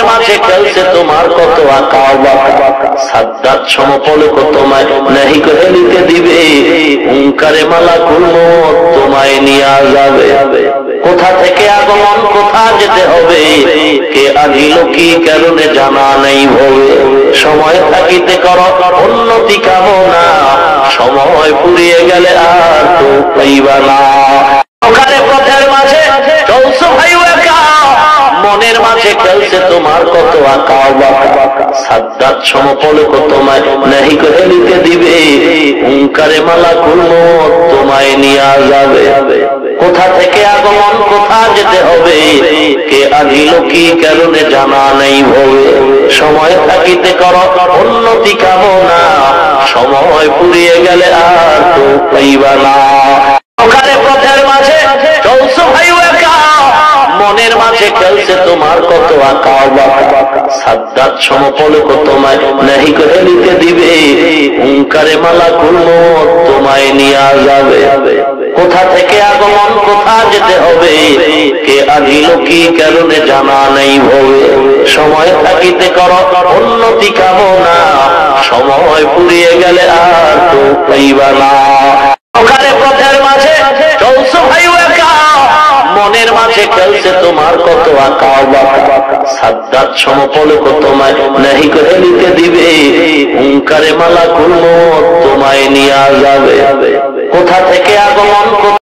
মনের মাঝে খেলছে তোমার কত আঁকা বাঁকা, সাদ্দাত সমপলক তোমায় নাহি করে নিতে দিবে, হুঙ্কারে মালাকুল মউত তোমায় নিয়ে যাবে। কোথা থেকে আগমন কোথা যেতে হবে, কে আনিল কি কারণে জানা নেই ভবে। সময় থাকিতে করো উন্নতি কামনা, সময় ফুরিয়ে গেলে আর তো পাইবা না। ওখানে পথের মাঝে চলছো ভাই একা, মনের মাঝে খেলছে তোমার কত আঁকা বাঁকা, সাদ্দাত সমপলক তোমায় নাহি করে নিতে দিবে, হুঙ্কারে মালাকুল মউত তোমায় নিয়ে যাবে। কোথা থেকে আগমন কোথা যেতে হবে, কে আনিল কি কারণে জানা নেই ভবে। সময় থাকিতে করো উন্নতি কামনা, সময় ফুরিয়ে গেলে আর তো পাইবা না। ওখানে পথের মাঝে চলছো ভাই একা, মনের মাঝে খেলছে তোমার কত আঁকা বাঁকা, সাদ্দাত সমপলক তোমায় নাহি করে নিতে দিবে, হুঙ্কারে মালাকুল মউত তোমায় নিয়ে যাবে। কোথা থেকে আগমন কোথা যেতে হবে, কে আনিল কি কারণে জানা নেই ভবে। সময় থাকিতে করো উন্নতি কামনা, সময় ফুরিয়ে গেলে আর তো পাইবা না। ওখানে পথের মাঝে চলছো ভাই একা, মনের মাঝে খেলছে তোমার কত আঁকা বাঁকা, সাদ্দাত সমপলক তোমায় নাহি করে নিতে দিবে, হুঙ্কারে মালাকুল মউত তোমায় নিয়ে যাবে। কোথা থেকে আগমন